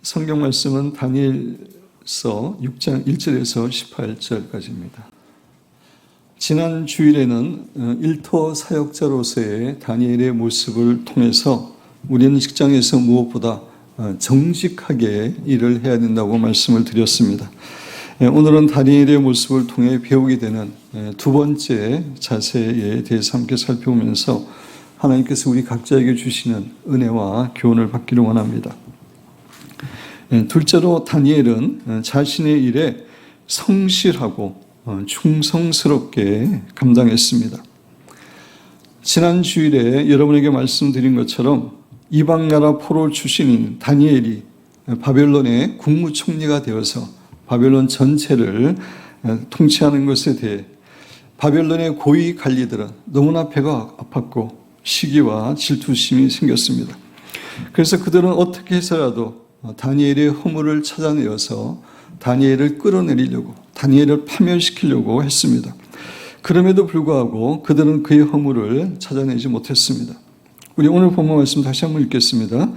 성경 말씀은 다니엘서 6장 1절에서 18절까지입니다. 지난 주일에는 일터 사역자로서의 다니엘의 모습을 통해서 우리는 직장에서 무엇보다 정직하게 일을 해야 된다고 말씀을 드렸습니다. 오늘은 다니엘의 모습을 통해 배우게 되는 두 번째 자세에 대해서 함께 살펴보면서 하나님께서 우리 각자에게 주시는 은혜와 교훈을 받기를 원합니다. 둘째로 다니엘은 자신의 일에 성실하고 충성스럽게 감당했습니다. 지난 주일에 여러분에게 말씀드린 것처럼 이방나라 포로 출신인 다니엘이 바벨론의 국무총리가 되어서 바벨론 전체를 통치하는 것에 대해 바벨론의 고위 관리들은 너무나 배가 아팠고 시기와 질투심이 생겼습니다. 그래서 그들은 어떻게 해서라도 다니엘의 허물을 찾아내어서 다니엘을 끌어내리려고, 다니엘을 파멸시키려고 했습니다. 그럼에도 불구하고 그들은 그의 허물을 찾아내지 못했습니다. 우리 오늘 본문 말씀 다시 한번 읽겠습니다.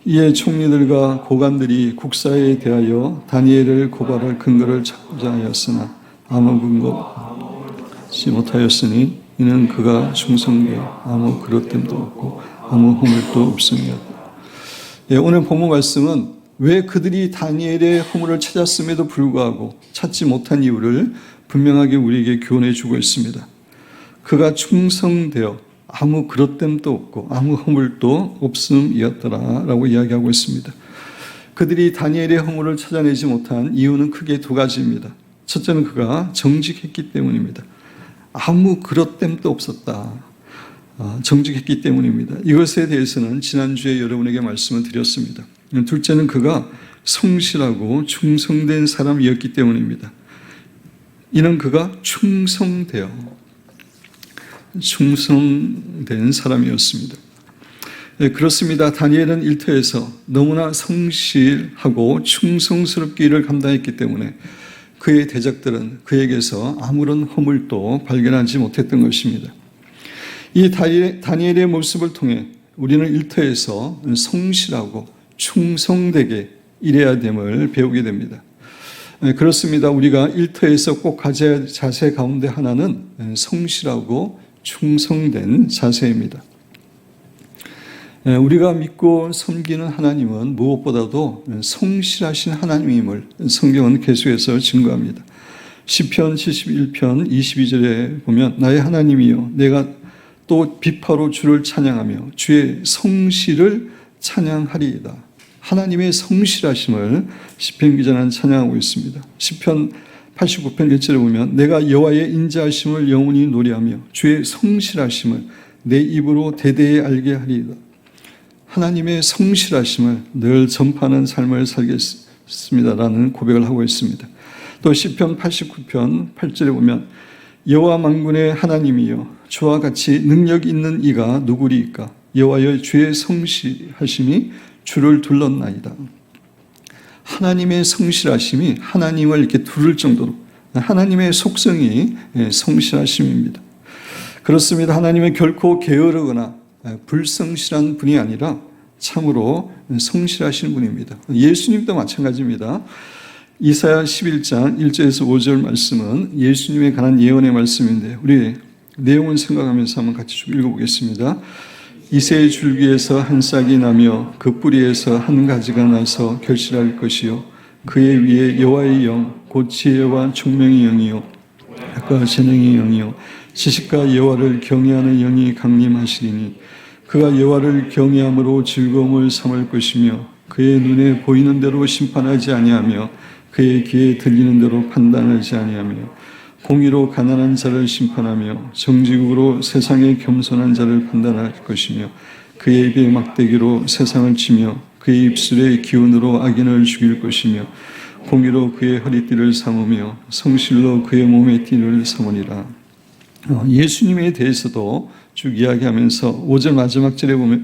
이에 총리들과 고관들이 국사에 대하여 다니엘을 고발할 근거를 찾고자 하였으나 아무 근거 찾지 못하였으니 이는 그가 충성되어 아무 그릇됨도 없고 아무 허물도 없음이었다. 오늘 본문 말씀은 왜 그들이 다니엘의 허물을 찾았음에도 불구하고 찾지 못한 이유를 분명하게 우리에게 교훈해 주고 있습니다. 그가 충성되어 아무 그릇됨도 없고 아무 허물도 없음이었더라라고 이야기하고 있습니다. 그들이 다니엘의 허물을 찾아내지 못한 이유는 크게 두 가지입니다. 첫째는 그가 정직했기 때문입니다. 아무 그릇됨도 없었다. 정직했기 때문입니다. 이것에 대해서는 지난주에 여러분에게 말씀을 드렸습니다. 둘째는 그가 성실하고 충성된 사람이었기 때문입니다. 이는 그가 충성된 사람이었습니다. 그렇습니다. 다니엘은 일터에서 너무나 성실하고 충성스럽게 일을 감당했기 때문에 그의 대적들은 그에게서 아무런 허물도 발견하지 못했던 것입니다. 이 다니엘의 모습을 통해 우리는 일터에서 성실하고 충성되게 일해야 됨을 배우게 됩니다. 그렇습니다. 우리가 일터에서 꼭 가져야 할 자세 가운데 하나는 성실하고 충성된 자세입니다. 우리가 믿고 섬기는 하나님은 무엇보다도 성실하신 하나님임을 성경은 계속해서 증거합니다. 시편 71편 22절에 보면 나의 하나님이여 내가 또 비파로 주를 찬양하며 주의 성실을 찬양하리이다. 하나님의 성실하심을 시편 기자는 찬양하고 있습니다. 시편 89편 1절에 보면 내가 여호와의 인자하심을 영원히 노래하며 주의 성실하심을 내 입으로 대대히 알게 하리이다. 하나님의 성실하심을 늘 전파하는 삶을 살겠습니다라는 고백을 하고 있습니다. 또 시편 89편 8절에 보면 여호와 만군의 하나님이여 주와 같이 능력 있는 이가 누구리이까 여호와여 주의 성실하심이 주를 둘렀나이다. 하나님의 성실하심이 하나님을 이렇게 두를 정도로 하나님의 속성이 성실하심입니다. 그렇습니다. 하나님은 결코 게으르거나 불성실한 분이 아니라 참으로 성실하신 분입니다. 예수님도 마찬가지입니다. 이사야 11장 1절에서 5절 말씀은 예수님에 관한 예언의 말씀인데 우리 내용을 생각하면서 한번 같이 쭉 읽어보겠습니다. 이새의 줄기에서 한 싹이 나며 그 뿌리에서 한 가지가 나서 결실할 것이요 그의 위에 여호와의 영 곧 지혜와 총명의 영이요 학과 재능의 영이요 지식과 여호와를 경외하는 영이 강림하시리니 그가 여호와를 경외함으로 즐거움을 삼을 것이며 그의 눈에 보이는 대로 심판하지 아니하며 그의 귀에 들리는 대로 판단하지 아니하며 공의로 가난한 자를 심판하며 정직으로 세상의 겸손한 자를 판단할 것이며 그의 입에 막대기로 세상을 치며 그의 입술의 기운으로 악인을 죽일 것이며 공의로 그의 허리띠를 삼으며 성실로 그의 몸의 띠를 삼으리라. 예수님에 대해서도 쭉 이야기하면서 5절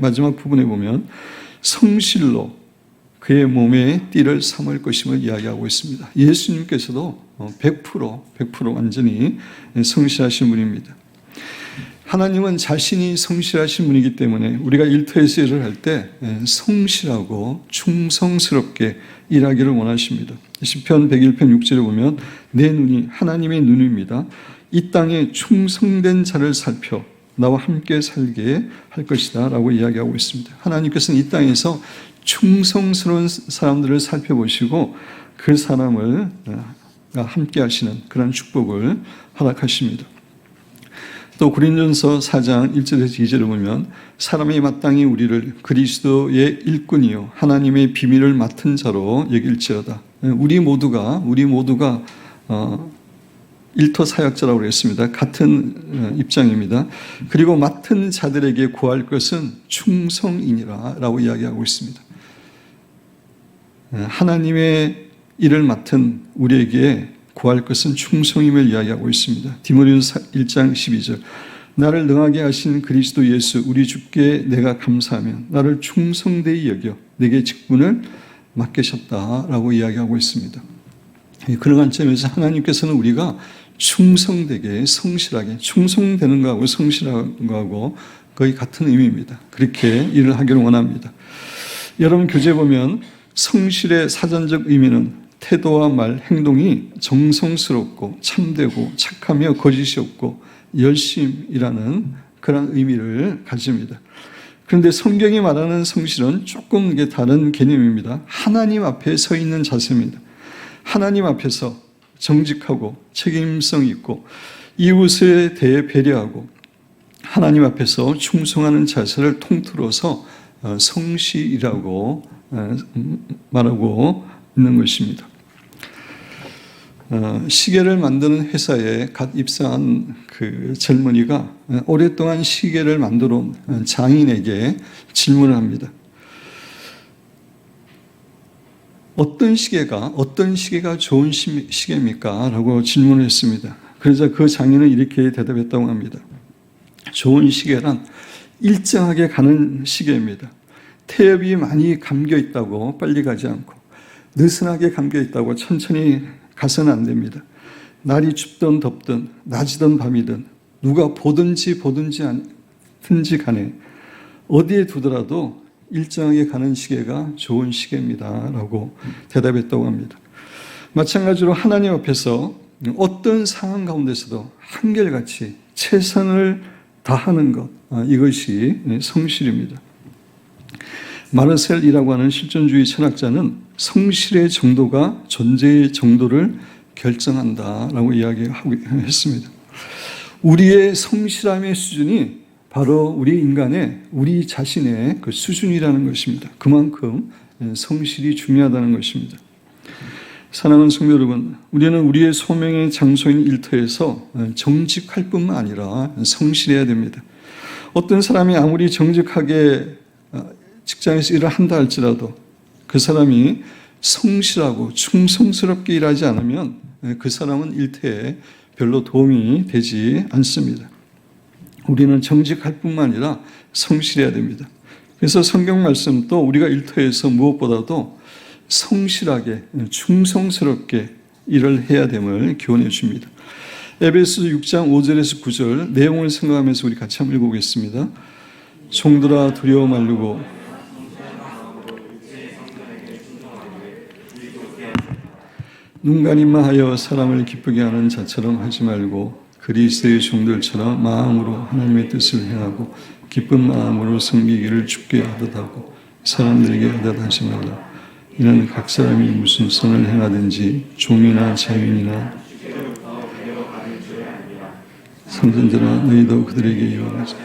마지막 부분에 보면 성실로 그의 몸에 띠를 삼을 것임을 이야기하고 있습니다. 예수님께서도 100% 완전히 성실하신 분입니다. 하나님은 자신이 성실하신 분이기 때문에 우리가 일터에서 일을 할 때 성실하고 충성스럽게 일하기를 원하십니다. 시편 101편 6절에 보면 내 눈이 하나님의 눈입니다. 이 땅에 충성된 자를 살펴 나와 함께 살게 할 것이다 라고 이야기하고 있습니다. 하나님께서는 이 땅에서 충성스러운 사람들을 살펴보시고 그 사람을 함께 하시는 그런 축복을 허락하십니다. 또 고린도전서 4장 1절에서 2절을 보면 사람이 마땅히 우리를 그리스도의 일꾼이요 하나님의 비밀을 맡은 자로 여길지어다. 우리 모두가 일터 사역자라고 그랬습니다. 같은 입장입니다. 그리고 맡은 자들에게 구할 것은 충성이니라 라고 이야기하고 있습니다. 하나님의 일을 맡은 우리에게 구할 것은 충성임을 이야기하고 있습니다. 디모데전서 1장 12절 나를 능하게 하신 그리스도 예수 우리 주께 내가 감사하면 나를 충성되이 여겨 내게 직분을 맡기셨다라고 이야기하고 있습니다. 그런 관점에서 하나님께서는 우리가 충성되게 성실하게 충성되는 것하고 성실한 것하고 거의 같은 의미입니다. 그렇게 일을 하기를 원합니다. 여러분 교재 보면 성실의 사전적 의미는 태도와 말, 행동이 정성스럽고 참되고 착하며 거짓이 없고 열심이라는 그런 의미를 가집니다. 그런데 성경이 말하는 성실은 조금 다른 개념입니다. 하나님 앞에 서 있는 자세입니다. 하나님 앞에서 정직하고 책임성 있고 이웃에 대해 배려하고 하나님 앞에서 충성하는 자세를 통틀어서 성실이라고 말하고 있는 것입니다. 시계를 만드는 회사에 갓 입사한 그 젊은이가 오랫동안 시계를 만들어 온 장인에게 질문을 합니다. 어떤 시계가 좋은 시계입니까? 라고 질문을 했습니다. 그래서 그 장인은 이렇게 대답했다고 합니다. 좋은 시계란 일정하게 가는 시계입니다. 태엽이 많이 감겨 있다고 빨리 가지 않고 느슨하게 감겨 있다고 천천히 가서는 안 됩니다. 날이 춥든 덥든 낮이든 밤이든 누가 보든지 않든지 간에 어디에 두더라도 일정하게 가는 시계가 좋은 시계입니다 라고 대답했다고 합니다. 마찬가지로 하나님 앞에서 어떤 상황 가운데서도 한결같이 최선을 다하는 것, 이것이 성실입니다. 마르셀이라고 하는 실존주의 철학자는 성실의 정도가 존재의 정도를 결정한다라고 이야기했습니다. 우리의 성실함의 수준이 바로 우리 자신의 그 수준이라는 것입니다. 그만큼 성실이 중요하다는 것입니다. 사랑하는 성도 여러분, 우리는 우리의 소명의 장소인 일터에서 정직할 뿐만 아니라 성실해야 됩니다. 어떤 사람이 아무리 정직하게 직장에서 일을 한다 할지라도 그 사람이 성실하고 충성스럽게 일하지 않으면 그 사람은 일터에 별로 도움이 되지 않습니다. 우리는 정직할 뿐만 아니라 성실해야 됩니다. 그래서 성경 말씀도 우리가 일터에서 무엇보다도 성실하게 충성스럽게 일을 해야 됨을 교훈해 줍니다. 에베소서 6장 5절에서 9절 내용을 생각하면서 우리 같이 한번 읽어보겠습니다. 종들아 두려워 말고 눈가림만 하여 사람을 기쁘게 하는 자처럼 하지 말고 그리스도의 종들처럼 마음으로 하나님의 뜻을 행하고 기쁜 마음으로 섬기기를 주께 하듯 하고 사람들에게 하듯 하지 말라. 이는 각 사람이 무슨 선을 행하든지 종이나 자유인이나 선전자나 너희도 그들에게 유언하자.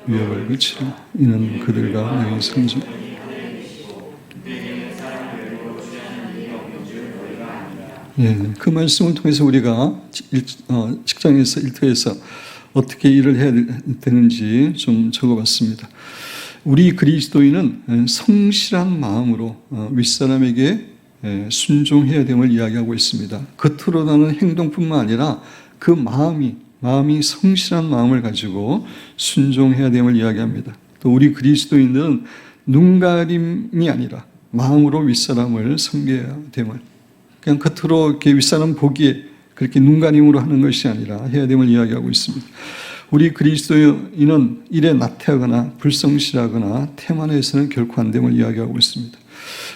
위협을 그치라. 이는 그들과 너희 성전 그 말씀을 통해서 우리가 직장에서 일터에서 어떻게 일을 해야 되는지 좀 적어봤습니다. 우리 그리스도인은 성실한 마음으로 윗사람에게 순종해야 됨을 이야기하고 있습니다. 겉으로 나는 행동뿐만 아니라 그 마음이 성실한 마음을 가지고 순종해야 됨을 이야기합니다. 또 우리 그리스도인들은 눈가림이 아니라 마음으로 윗사람을 섬겨야 됨을, 그냥 겉으로 이렇게 윗사람 보기에 그렇게 눈가림으로 하는 것이 아니라 해야 됨을 이야기하고 있습니다. 우리 그리스도인은 일에 나태하거나 불성실하거나 태만해서는 결코 안 됨을 이야기하고 있습니다.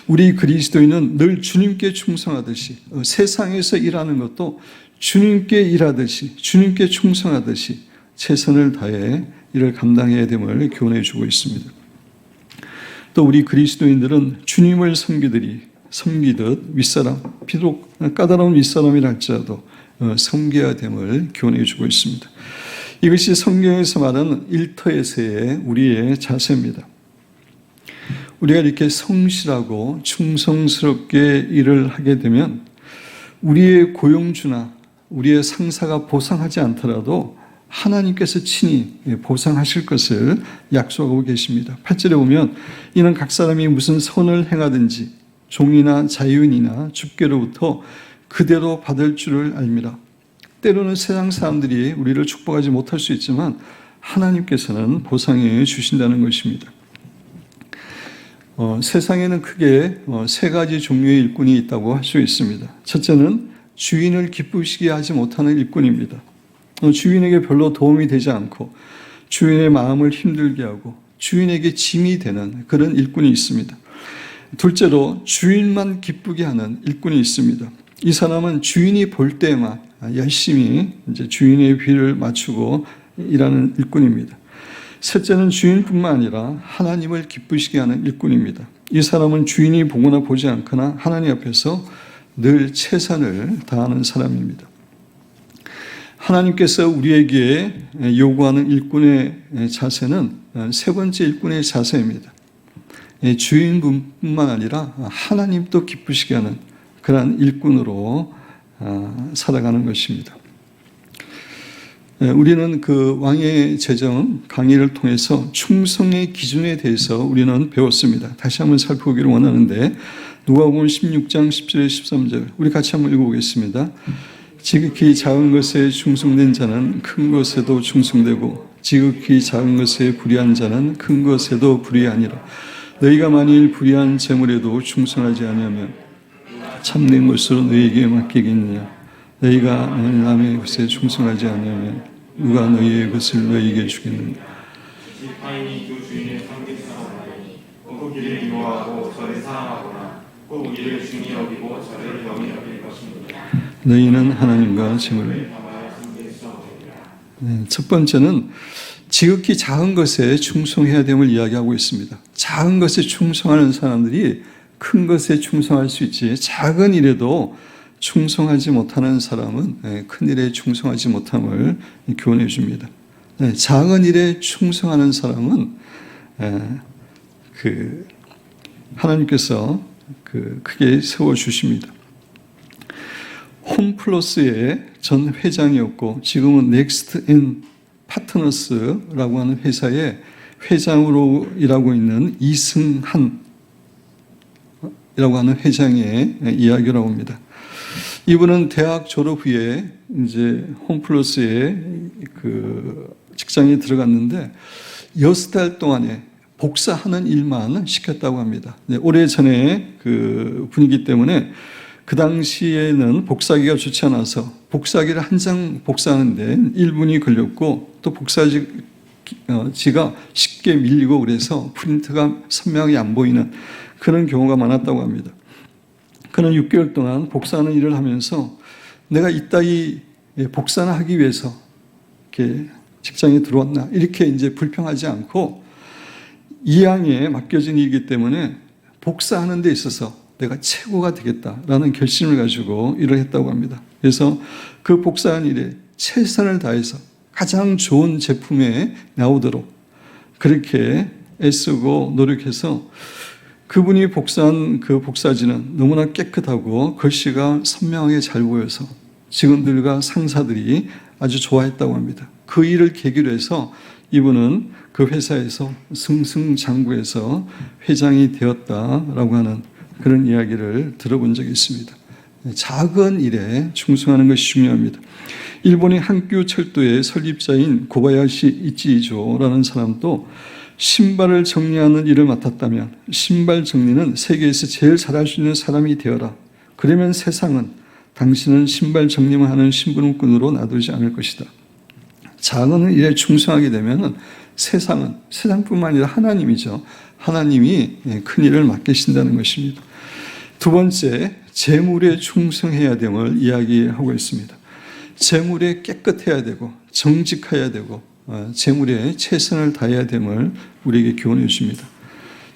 우리 그리스도인은 늘 주님께 충성하듯이 세상에서 일하는 것도 주님께 일하듯이 주님께 충성하듯이 최선을 다해 이를 감당해야 됨을 교훈해 주고 있습니다. 또 우리 그리스도인들은 주님을 섬기듯 윗사람, 비록 까다로운 윗사람이라 할지라도 섬겨야 됨을 교훈해 주고 있습니다. 이것이 성경에서 말하는 일터에서의 우리의 자세입니다. 우리가 이렇게 성실하고 충성스럽게 일을 하게 되면 우리의 고용주나 우리의 상사가 보상하지 않더라도 하나님께서 친히 보상하실 것을 약속하고 계십니다. 8절에 보면 이는 각 사람이 무슨 선을 행하든지 종이나 자유인이나 주께로부터 그대로 받을 줄을 알미라. 때로는 세상 사람들이 우리를 축복하지 못할 수 있지만 하나님께서는 보상해 주신다는 것입니다. 세상에는 크게 세 가지 종류의 일꾼이 있다고 할 수 있습니다. 첫째는 주인을 기쁘시게 하지 못하는 일꾼입니다. 주인에게 별로 도움이 되지 않고 주인의 마음을 힘들게 하고 주인에게 짐이 되는 그런 일꾼이 있습니다. 둘째로 주인만 기쁘게 하는 일꾼이 있습니다. 이 사람은 주인이 볼 때만 열심히 이제 주인의 비를 맞추고 일하는 일꾼입니다. 셋째는 주인뿐만 아니라 하나님을 기쁘시게 하는 일꾼입니다. 이 사람은 주인이 보거나 보지 않거나 하나님 앞에서 늘 최선을 다하는 사람입니다. 하나님께서 우리에게 요구하는 일꾼의 자세는 세 번째 일꾼의 자세입니다. 주인뿐만 아니라 하나님도 기쁘시게 하는 그러한 일꾼으로 살아가는 것입니다. 우리는 그 왕의 제정 강의를 통해서 충성의 기준에 대해서 우리는 배웠습니다. 다시 한번 살펴보기를 원하는데 누가복음 16장 10절에 13절 우리 같이 한번 읽어보겠습니다. 지극히 작은 것에 충성된 자는 큰 것에도 충성되고 지극히 작은 것에 불의한 자는 큰 것에도 불의하니라. 너희가 만일 불의한 재물에도 충성하지 아니하면 참된 것으로 너희에게 맡기겠느냐. 너희가 남의 것에 충성하지 아니하면 누가 너희의 것을 너희에게 주겠느냐. 지파인이 그 주인의 섬길 사람하니 그 길을 미워하고 저를 사랑하거나 꼭 이를 중히 여기고 저를 영히 여길 것입니다. 너희는 하나님과 재물을 첫 번째는 지극히 작은 것에 충성해야 됨을 이야기하고 있습니다. 작은 것에 충성하는 사람들이 큰 것에 충성할 수 있지 작은 일에도 충성하지 못하는 사람은 큰 일에 충성하지 못함을 교훈해 줍니다. 작은 일에 충성하는 사람은 하나님께서 크게 세워주십니다. 홈플러스의 전 회장이었고 지금은 넥스트 앤 파트너스라고 하는 회사의 회장으로 일하고 있는 이승한이라고 하는 회장의 이야기라고 합니다. 이분은 대학 졸업 후에 이제 홈플러스의 그 직장에 들어갔는데 6달 동안에 복사하는 일만 시켰다고 합니다. 오래전에 그 분위기 때문에 그 당시에는 복사기가 좋지 않아서 복사기를 한 장 복사하는데 1분이 걸렸고 또 복사지가 쉽게 밀리고 그래서 프린트가 선명하게 안 보이는 그런 경우가 많았다고 합니다. 그는 6개월 동안 복사하는 일을 하면서 내가 이따위 복사를 하기 위해서 이렇게 직장에 들어왔나 이렇게 이제 불평하지 않고 이양에 맡겨진 일이기 때문에 복사하는 데 있어서 내가 최고가 되겠다라는 결심을 가지고 일을 했다고 합니다. 그래서 그 복사한 일에 최선을 다해서 가장 좋은 제품에 나오도록 그렇게 애쓰고 노력해서 그분이 복사한 그 복사지는 너무나 깨끗하고 글씨가 선명하게 잘 보여서 직원들과 상사들이 아주 좋아했다고 합니다. 그 일을 계기로 해서 이분은 그 회사에서 승승장구해서 회장이 되었다라고 하는 그런 이야기를 들어본 적이 있습니다. 작은 일에 충성하는 것이 중요합니다. 일본의 한큐 철도의 설립자인 고바야시 이치이조라는 사람도 신발을 정리하는 일을 맡았다면 신발 정리는 세계에서 제일 잘할 수 있는 사람이 되어라. 그러면 세상은 당신은 신발 정리만 하는 심부름꾼으로 놔두지 않을 것이다. 작은 일에 충성하게 되면 세상뿐만 아니라 하나님이죠. 하나님이 큰 일을 맡기신다는 것입니다. 두 번째, 재물에 충성해야 됨을 이야기하고 있습니다. 재물에 깨끗해야 되고 정직해야 되고 재물에 최선을 다해야 됨을 우리에게 교훈해 주십니다.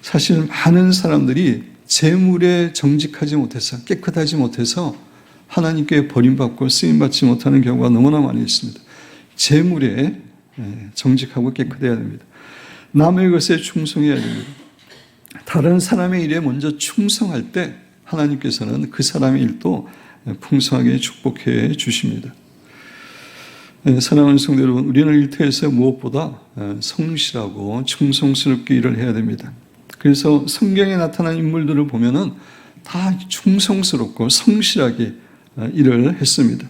사실 많은 사람들이 재물에 정직하지 못해서 깨끗하지 못해서 하나님께 버림받고 쓰임받지 못하는 경우가 너무나 많이 있습니다. 재물에 정직하고 깨끗해야 됩니다. 남의 것에 충성해야 됩니다. 다른 사람의 일에 먼저 충성할 때 하나님께서는 그 사람의 일도 풍성하게 축복해 주십니다. 사랑하는 성도 여러분, 우리는 일터에서 무엇보다 성실하고 충성스럽게 일을 해야 됩니다. 그래서 성경에 나타난 인물들을 보면은 다 충성스럽고 성실하게 일을 했습니다.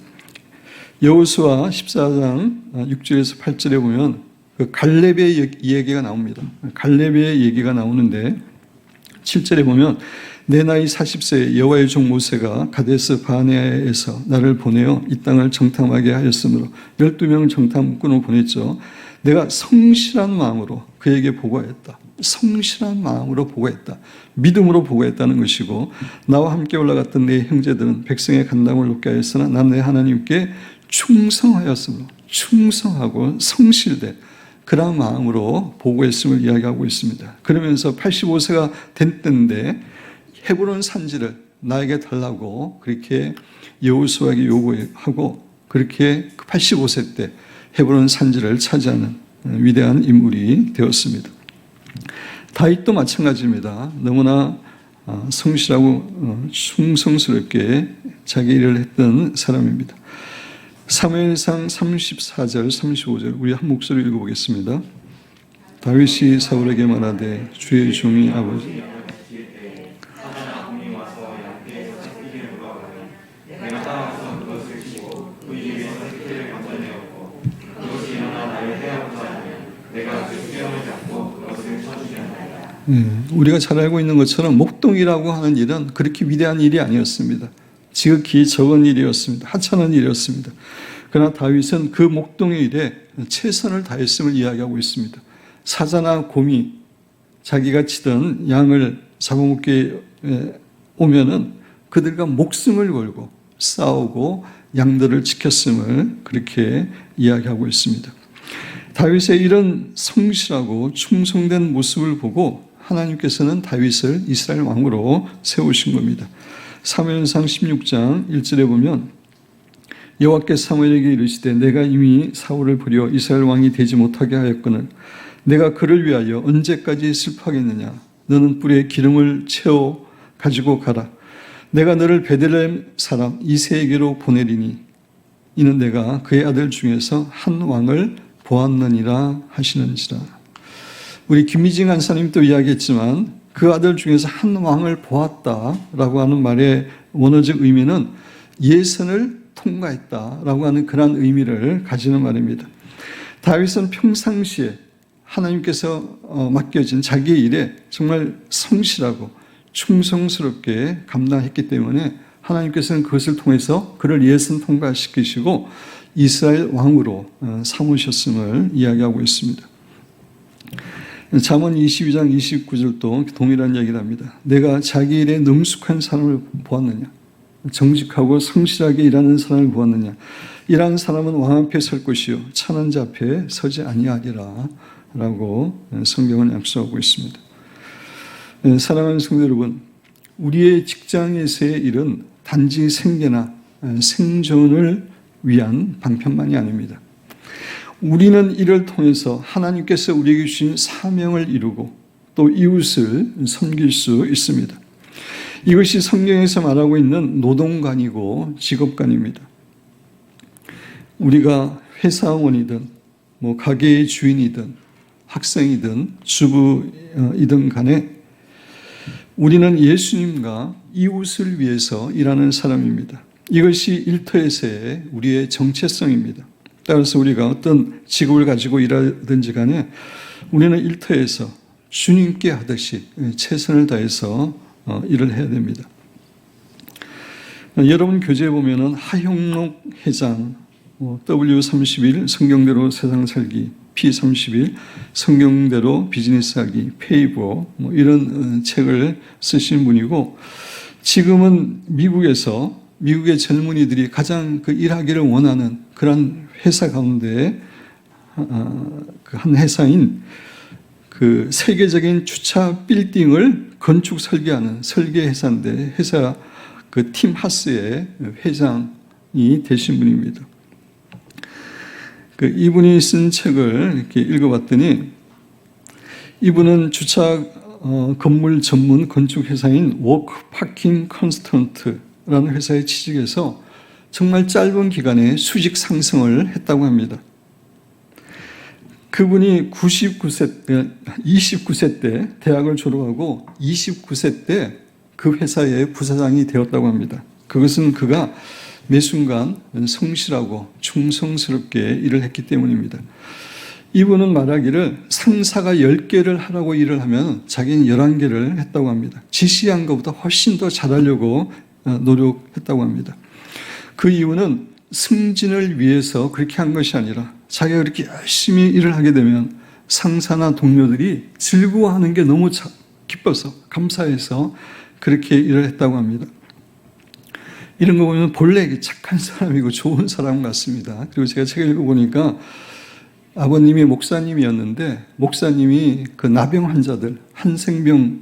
여호수아 14장 6절에서 8절에 보면 그 갈렙의 얘기가 나옵니다. 갈렙의 얘기가 나오는데 7절에 보면 내 나이 40세에 여호와의 종 모세가 가데스 바네아에서 나를 보내어 이 땅을 정탐하게 하였으므로 12명을 정탐꾼으로 보냈죠. 내가 성실한 마음으로 그에게 보고했다. 성실한 마음으로 보고했다. 믿음으로 보고했다는 것이고 나와 함께 올라갔던 내 형제들은 백성의 간담을 높게 하였으나 난 내 하나님께 충성하였으므로 충성하고 성실된 그런 마음으로 보고했음을 이야기하고 있습니다. 그러면서 85세가 된 때인데 헤브론 산지를 나에게 달라고 그렇게 여호수아에게 요구하고 그렇게 85세 때 헤브론 산지를 차지하는 위대한 인물이 되었습니다. 다윗도 마찬가지입니다. 너무나 성실하고 충성스럽게 자기 일을 했던 사람입니다. 사무엘상 34절 35절 우리 한 목소리 읽어보겠습니다. 다윗이 사울에게 말하되 주의 종이 아버지 우리가 잘 알고 있는 것처럼 목동이라고 하는 일은 그렇게 위대한 일이 아니었습니다. 지극히 적은 일이었습니다. 하찮은 일이었습니다. 그러나 다윗은 그 목동의 일에 최선을 다했음을 이야기하고 있습니다. 사자나 곰이 자기가 치던 양을 잡아먹게 오면은 그들과 목숨을 걸고 싸우고 양들을 지켰음을 그렇게 이야기하고 있습니다. 다윗의 이런 성실하고 충성된 모습을 보고 하나님께서는 다윗을 이스라엘 왕으로 세우신 겁니다. 사무엘상 16장 1절에 보면 여호와께서 사무엘에게 이르시되 내가 이미 사울을 버려 이스라엘 왕이 되지 못하게 하였거늘 내가 그를 위하여 언제까지 슬퍼하겠느냐. 너는 뿔에 기름을 채워 가지고 가라. 내가 너를 베들레헴 사람 이새에게로 보내리니 이는 내가 그의 아들 중에서 한 왕을 보았느니라 하시는지라. 우리 김미진 간사님도 이야기했지만 그 아들 중에서 한 왕을 보았다라고 하는 말의 원어적 의미는 예선을 통과했다라고 하는 그런 의미를 가지는 말입니다. 다윗은 평상시에 하나님께서 맡겨진 자기의 일에 정말 성실하고 충성스럽게 감당했기 때문에 하나님께서는 그것을 통해서 그를 예선 통과시키시고 이스라엘 왕으로 삼으셨음을 이야기하고 있습니다. 잠언 22장 29절도 동일한 이야기를 합니다. 내가 자기 일에 능숙한 사람을 보았느냐. 정직하고 성실하게 일하는 사람을 보았느냐. 이러한 사람은 왕 앞에 설 것이요 찬한 자 앞에 서지 아니하리라 라고 성경은 약속하고 있습니다. 사랑하는 성도 여러분, 우리의 직장에서의 일은 단지 생계나 생존을 위한 방편만이 아닙니다. 우리는 이를 통해서 하나님께서 우리에게 주신 사명을 이루고 또 이웃을 섬길 수 있습니다. 이것이 성경에서 말하고 있는 노동관이고 직업관입니다. 우리가 회사원이든 가게의 주인이든 학생이든 주부이든 간에 우리는 예수님과 이웃을 위해서 일하는 사람입니다. 이것이 일터에서의 우리의 정체성입니다. 따라서 우리가 어떤 직업을 가지고 일하든지 간에 우리는 일터에서 주님께 하듯이 최선을 다해서 일을 해야 됩니다. 여러분 교재에 보면은 하형록 회장, W31 성경대로 세상 살기, P31 성경대로 비즈니스 하기, 페이버 이런 책을 쓰신 분이고, 지금은 미국의 젊은이들이 가장 일하기를 원하는 그런 회사 가운데 한 회사인 세계적인 주차 빌딩을 건축 설계하는 설계 회사인데, 회사 팀 하스의 회장이 되신 분입니다. 이분이 쓴 책을 이렇게 읽어봤더니, 이분은 주차 건물 전문 건축 회사인 워크 파킹 컨스턴트라는 회사에 취직해서 정말 짧은 기간에 수직 상승을 했다고 합니다. 그분이 29세 때 대학을 졸업하고 29세 때 그 회사의 부사장이 되었다고 합니다. 그것은 그가 매 순간 성실하고 충성스럽게 일을 했기 때문입니다. 이분은 말하기를 상사가 10개를 하라고 일을 하면 자기는 11개를 했다고 합니다. 지시한 것보다 훨씬 더 잘하려고 노력했다고 합니다. 그 이유는 승진을 위해서 그렇게 한 것이 아니라, 자기가 그렇게 열심히 일을 하게 되면 상사나 동료들이 즐거워하는 게 너무 기뻐서, 감사해서 그렇게 일을 했다고 합니다. 이런 거 보면 본래 착한 사람이고 좋은 사람 같습니다. 그리고 제가 책을 읽어보니까 아버님이 목사님이었는데, 목사님이 나병 환자들, 한생병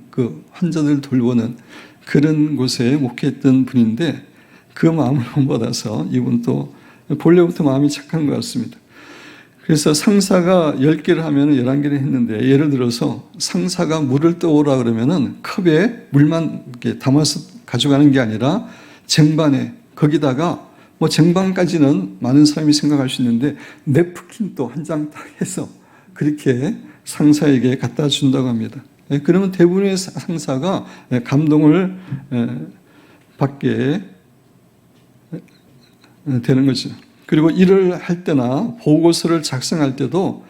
환자들 돌보는 그런 곳에 목회했던 분인데, 그 마음을 본받아서 이분도 본래부터 마음이 착한 것 같습니다. 그래서 상사가 10개를 하면 11개를 했는데, 예를 들어서 상사가 물을 떠오라 그러면은 컵에 물만 이렇게 담아서 가져가는 게 아니라 쟁반에, 거기다가 쟁반까지는 많은 사람이 생각할 수 있는데 냅킨도 한 장 딱 해서 그렇게 상사에게 갖다 준다고 합니다. 그러면 대부분의 상사가 감동을 받게 되는 거죠. 그리고 일을 할 때나 보고서를 작성할 때도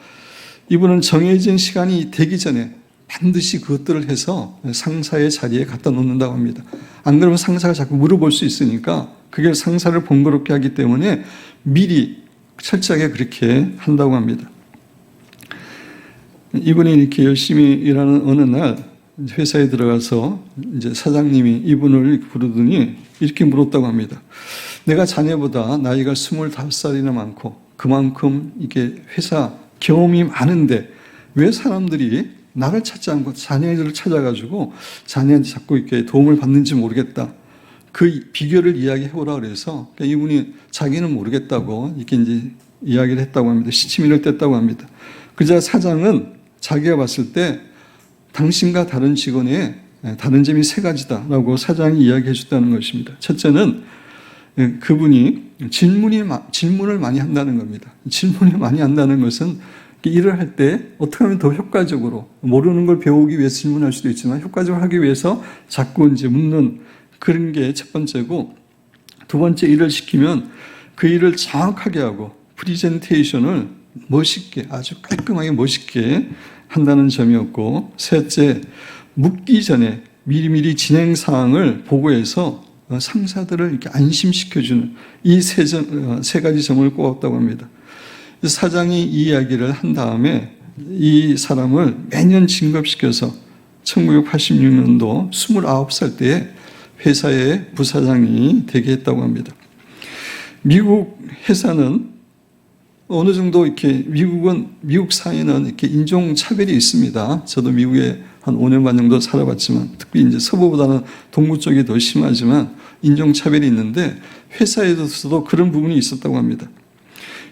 이분은 정해진 시간이 되기 전에 반드시 그것들을 해서 상사의 자리에 갖다 놓는다고 합니다. 안 그러면 상사가 자꾸 물어볼 수 있으니까 그게 상사를 번거롭게 하기 때문에 미리 철저하게 그렇게 한다고 합니다. 이분이 이렇게 열심히 일하는 어느 날 회사에 들어가서 이제 사장님이 이분을 부르더니 이렇게 물었다고 합니다. 내가 자네보다 나이가 25살이나 많고 그만큼 이게 회사 경험이 많은데 왜 사람들이 나를 찾지 않고 자네들을 찾아가지고 자네한테 자꾸 이렇게 도움을 받는지 모르겠다. 그 비결을 이야기해보라 그래서 이분이 자기는 모르겠다고 이렇게 이제 이야기를 했다고 합니다. 시치미를 뗐다고 합니다. 그러자 사장은 자기가 봤을 때 당신과 다른 직원의 다른 점이 3가지다라고 사장이 이야기해 줬다는 것입니다. 첫째는 그분이 질문을 많이 한다는 겁니다. 질문을 많이 한다는 것은 일을 할 때 어떻게 하면 더 효과적으로, 모르는 걸 배우기 위해서 질문할 수도 있지만 효과적으로 하기 위해서 자꾸 이제 묻는 그런 게 첫 번째고, 두 번째, 일을 시키면 그 일을 정확하게 하고 프리젠테이션을 멋있게, 아주 깔끔하게 멋있게 한다는 점이었고, 셋째, 묻기 전에 미리미리 진행 사항을 보고해서 상사들을 이렇게 안심시켜주는 이 3가지 점을 꼽았다고 합니다. 사장이 이 이야기를 한 다음에 이 사람을 매년 진급시켜서 1986년도 29살 때에 회사의 부사장이 되게 했다고 합니다. 미국 회사는 어느 정도 이렇게 미국 사회는 이렇게 인종 차별이 있습니다. 저도 미국에 한 5년 반 정도 살아봤지만, 특히 이제 서부보다는 동부 쪽이 더 심하지만 인종 차별이 있는데 회사에서도 그런 부분이 있었다고 합니다.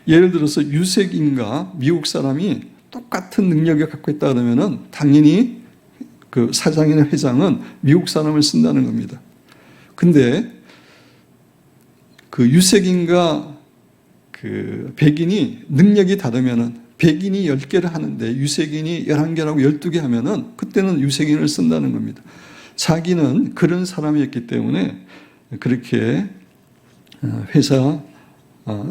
예를 들어서 유색인과 미국 사람이 똑같은 능력을 갖고 있다 그러면은 당연히 그 사장이나 회장은 미국 사람을 쓴다는 겁니다. 근데 그 유색인과 그 백인이 능력이 다르면은 백인이 10개를 하는데 유색인이 11개라고 12개 하면은 그때는 유색인을 쓴다는 겁니다. 자기는 그런 사람이었기 때문에 그렇게 회사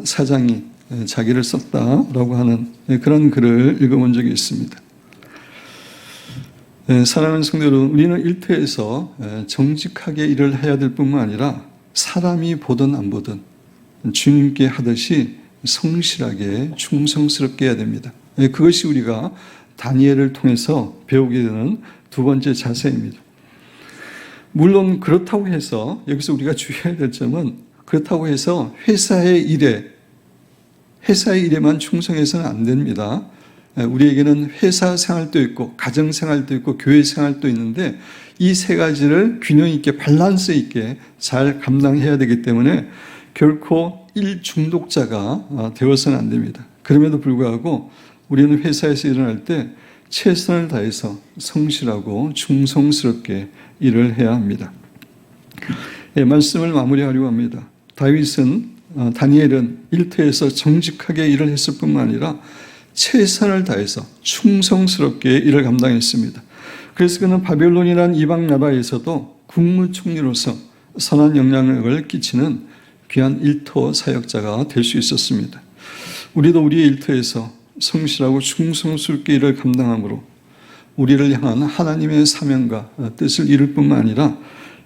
사장이 자기를 썼다라고 하는 그런 글을 읽어본 적이 있습니다. 사랑하는 성도 여러분, 우리는 일터에서 정직하게 일을 해야 될 뿐만 아니라 사람이 보든 안 보든 주님께 하듯이 성실하게 충성스럽게 해야 됩니다. 그것이 우리가 다니엘을 통해서 배우게 되는 두 번째 자세입니다. 물론 그렇다고 해서 여기서 우리가 주의해야 될 점은 그렇다고 해서 회사의 일에만 충성해서는 안 됩니다. 우리에게는 회사 생활도 있고 가정 생활도 있고 교회 생활도 있는데 이 세 가지를 균형 있게 밸런스 있게 잘 감당해야 되기 때문에 결코 일 중독자가 되어서는 안 됩니다. 그럼에도 불구하고 우리는 회사에서 일어날 때 최선을 다해서 성실하고 충성스럽게 일을 해야 합니다. 말씀을 마무리하려고 합니다. 다니엘은 일터에서 정직하게 일을 했을 뿐만 아니라 최선을 다해서 충성스럽게 일을 감당했습니다. 그래서 그는 바벨론이라는 이방 나라에서도 국무총리로서 선한 영향력을 끼치는 귀한 일터 사역자가 될 수 있었습니다. 우리도 우리의 일터에서 성실하고 충성스럽게 일을 감당함으로 우리를 향한 하나님의 사명과 뜻을 이룰 뿐만 아니라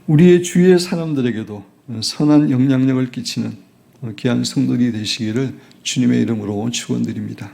우리의 주위의 사람들에게도 선한 영향력을 끼치는 귀한 성도들이 되시기를 주님의 이름으로 축원드립니다.